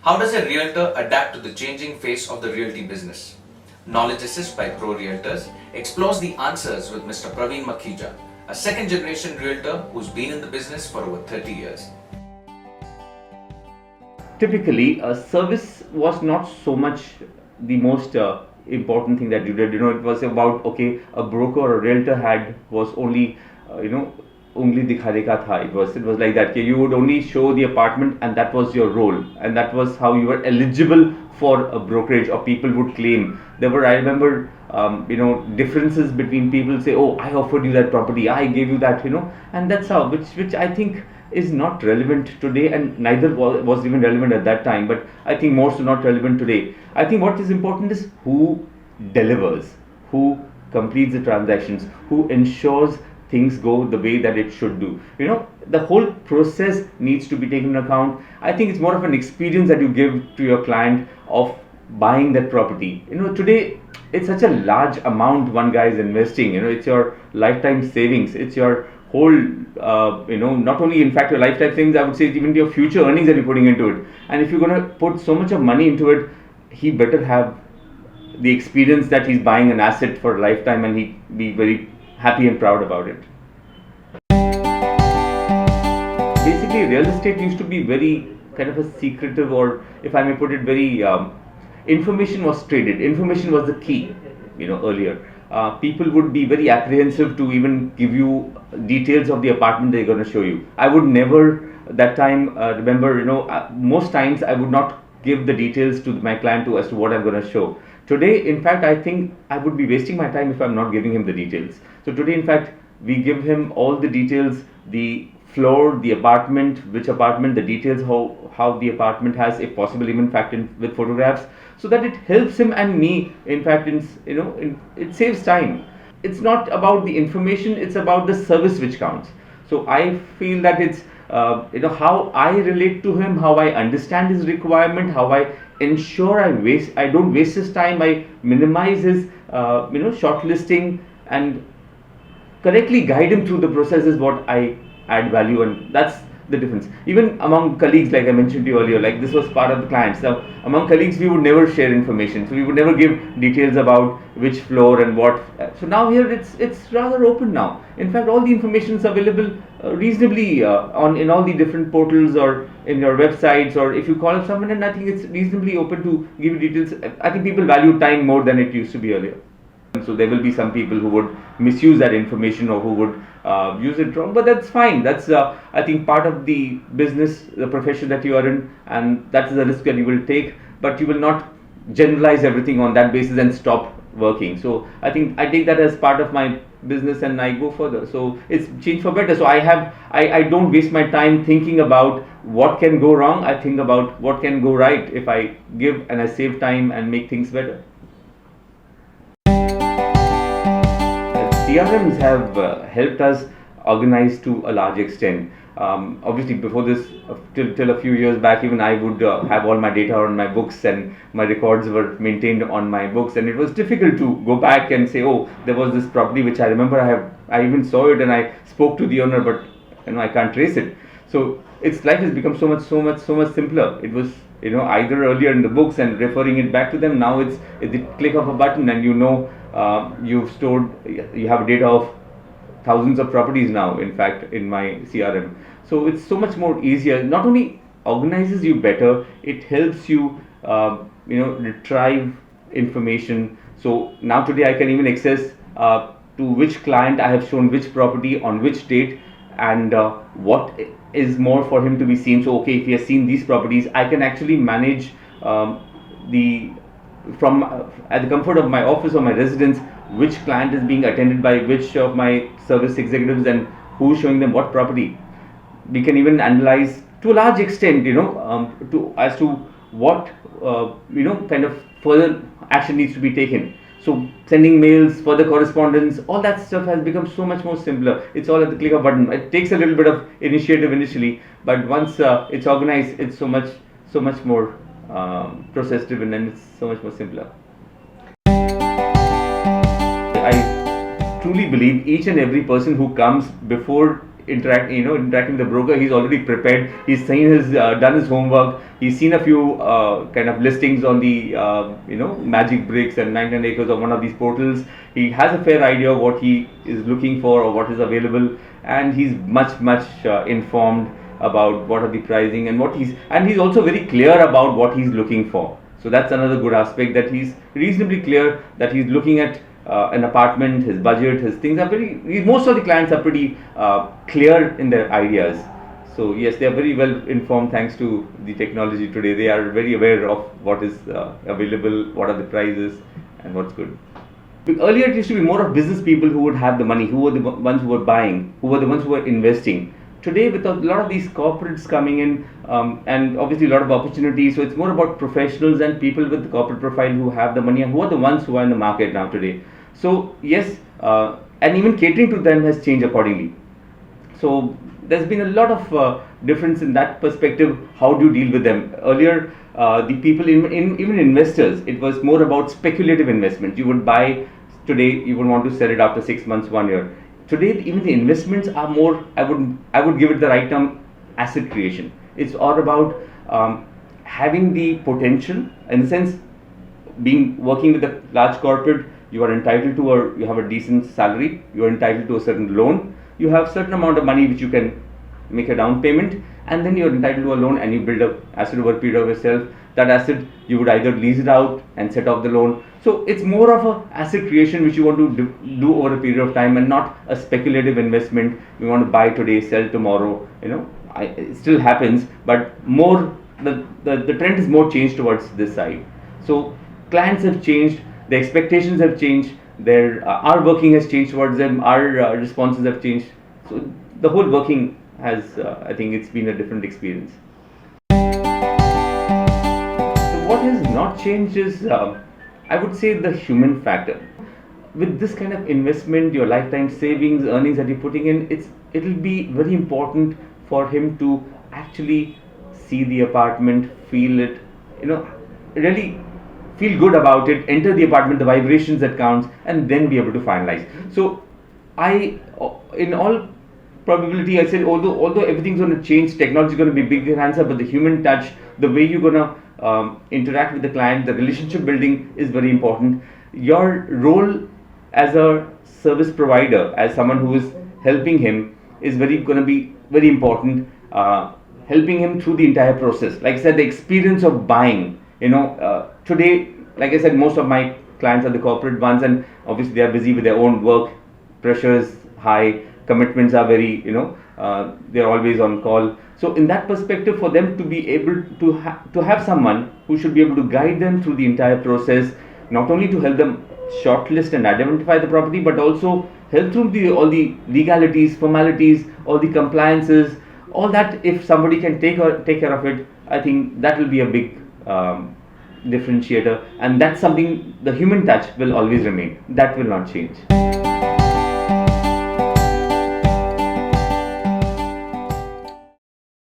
How does a realtor adapt to the changing face of the realty business? Knowledge Assist by Pro Realtors explores the answers with Mr. Pravin Makhija, a second generation realtor who's been in the business for over 30 years. Typically, service was not so much the most important thing that you did. It was about, okay, a broker or a realtor was only, only dikhane ka tha. It was like that. You would only show the apartment, and that was your role, and that was how you were eligible for a brokerage, or people would claim. I remember, differences between people say, oh, I offered you that property, I gave you that, and that's how, which I think is not relevant today, and neither was even relevant at that time, but I think more so not relevant today. I think what is important is who delivers, who completes the transactions, who ensures things go the way that it should do. The whole process needs to be taken into account. I think it's more of an experience that you give to your client of buying that property. Today it's such a large amount one guy is investing. It's your lifetime savings, it's your whole not only in fact your lifetime savings, I would say it's even your future earnings that you're putting into it. And if you're going to put so much of money into it, he better have the experience that he's buying an asset for a lifetime, and he be very happy and proud about it. Basically, real estate used to be very kind of a secretive, or if I may put it, very information was traded. Information was the key. Earlier, people would be very apprehensive to even give you details of the apartment they're going to show you. I would never that time remember. Most times I would not give the details to my client as to what I'm going to show. Today, in fact, I think I would be wasting my time if I'm not giving him the details. So today, in fact, we give him all the details, the floor, the apartment, which apartment, the details, how the apartment has, if possible, even in fact with photographs, so that it helps him and me. In fact, it saves time. It's not about the information; it's about the service which counts. So I feel that it's how I relate to him, how I understand his requirement, how I ensure I don't waste his time, I minimize his shortlisting, and correctly guide him through the process is what I add value, and that's the difference. Even among colleagues, like I mentioned to you earlier, like this was part of the clients. Now, among colleagues, we would never share information, so we would never give details about which floor and what. So now here it's rather open now. In fact, all the information is available reasonably in all the different portals or in your websites, or if you call up someone, and I think it's reasonably open to give you details. I think people value time more than it used to be earlier. So there will be some people who would misuse that information, or who would use it wrong, but that's fine. That's I think part of the business, the profession that you are in, and that's the risk that you will take. But you will not generalize everything on that basis and stop working. So I think I take that as part of my business, and I go further. So it's changed for better. So I don't waste my time thinking about what can go wrong. I think about what can go right if I give and I save time and make things better. CRMs have helped us organize to a large extent. Obviously, before this, till a few years back, even I would have all my data on my books, and my records were maintained on my books, and it was difficult to go back and say, oh, there was this property which I remember I even saw it and I spoke to the owner, but I can't trace it. So its life has become so much simpler. It was either earlier in the books and referring it back to them. Now it's the click of a button, and you have data of thousands of properties now, in fact, in my CRM. So it's so much more easier. Not only organizes you better, it helps you retrieve information. So now today I can even access to which client I have shown which property on which date, and what is more for him to be seen. So okay, if he has seen these properties, I can actually manage from at the comfort of my office or my residence, which client is being attended by which of my service executives, and who's showing them what property. We can even analyze to a large extent, as to what kind of further action needs to be taken. So sending mails, further correspondence, all that stuff has become so much more simpler. It's all at the click of a button. It takes a little bit of initiative initially, but once it's organized, it's so much more process driven, and it's so much more simpler. I truly believe each and every person who comes before interacting with the broker, he's already prepared. He's seen done his homework. He's seen a few kind of listings on the Magic Bricks and 99 Acres or one of these portals. He has a fair idea of what he is looking for or what is available, and he's much informed about what are the pricing and he's also very clear about what he's looking for. So that's another good aspect, that he's reasonably clear that he's looking at an apartment, his budget, his things are most of the clients are pretty clear in their ideas. So yes, they are very well informed thanks to the technology today. They are very aware of what is available, what are the prices, and what's good. Earlier it used to be more of business people who would have the money, who were the ones who were buying, who were the ones who were investing. Today, with a lot of these corporates coming in, and obviously a lot of opportunities, so it's more about professionals and people with the corporate profile who have the money and who are the ones who are in the market now today. So yes, and even catering to them has changed accordingly. So there's been a lot of difference in that perspective. How do you deal with them? Earlier, the people, even investors, it was more about speculative investment. You would buy today, you would want to sell it after 6 months, 1 year. Today, even the investments are more, I would give it the right term, asset creation. It's all about having the potential, in the sense, working with a large corporate, you are entitled to, you have a decent salary, you are entitled to a certain loan, you have certain amount of money which you can make a down payment, and then you're entitled to a loan and you build up asset over a period of yourself. That asset, you would either lease it out and set off the loan. So it's more of a asset creation which you want to do over a period of time, and not a speculative investment. You want to buy today, sell tomorrow. It still happens, but more the trend is more changed towards this side. So clients have changed, the expectations have changed, our working has changed towards them, our responses have changed. So the whole working has, I think it's been a different experience. What has not changed is, I would say, the human factor. With this kind of investment, your lifetime savings, earnings that you're putting in, it'll be very important for him to actually see the apartment, feel it, really feel good about it, enter the apartment, the vibrations that counts, and then be able to finalize. So in all probability, I said, although everything's going to change, technology is going to be a big answer, but the human touch, the way you're going to interact with the client, the relationship building is very important. Your role as a service provider, as someone who is helping him, is going to be very important. Helping him through the entire process. Like I said, the experience of buying. Today, like I said, most of my clients are the corporate ones, and obviously they are busy with their own work. Pressure is high. Commitments are very, they're always on call. So in that perspective, for them to be able to have someone who should be able to guide them through the entire process, not only to help them shortlist and identify the property, but also help through all the legalities, formalities, all the compliances, all that. If somebody can take care of it, I think that will be a big differentiator, and that's something, the human touch will always remain. That will not change.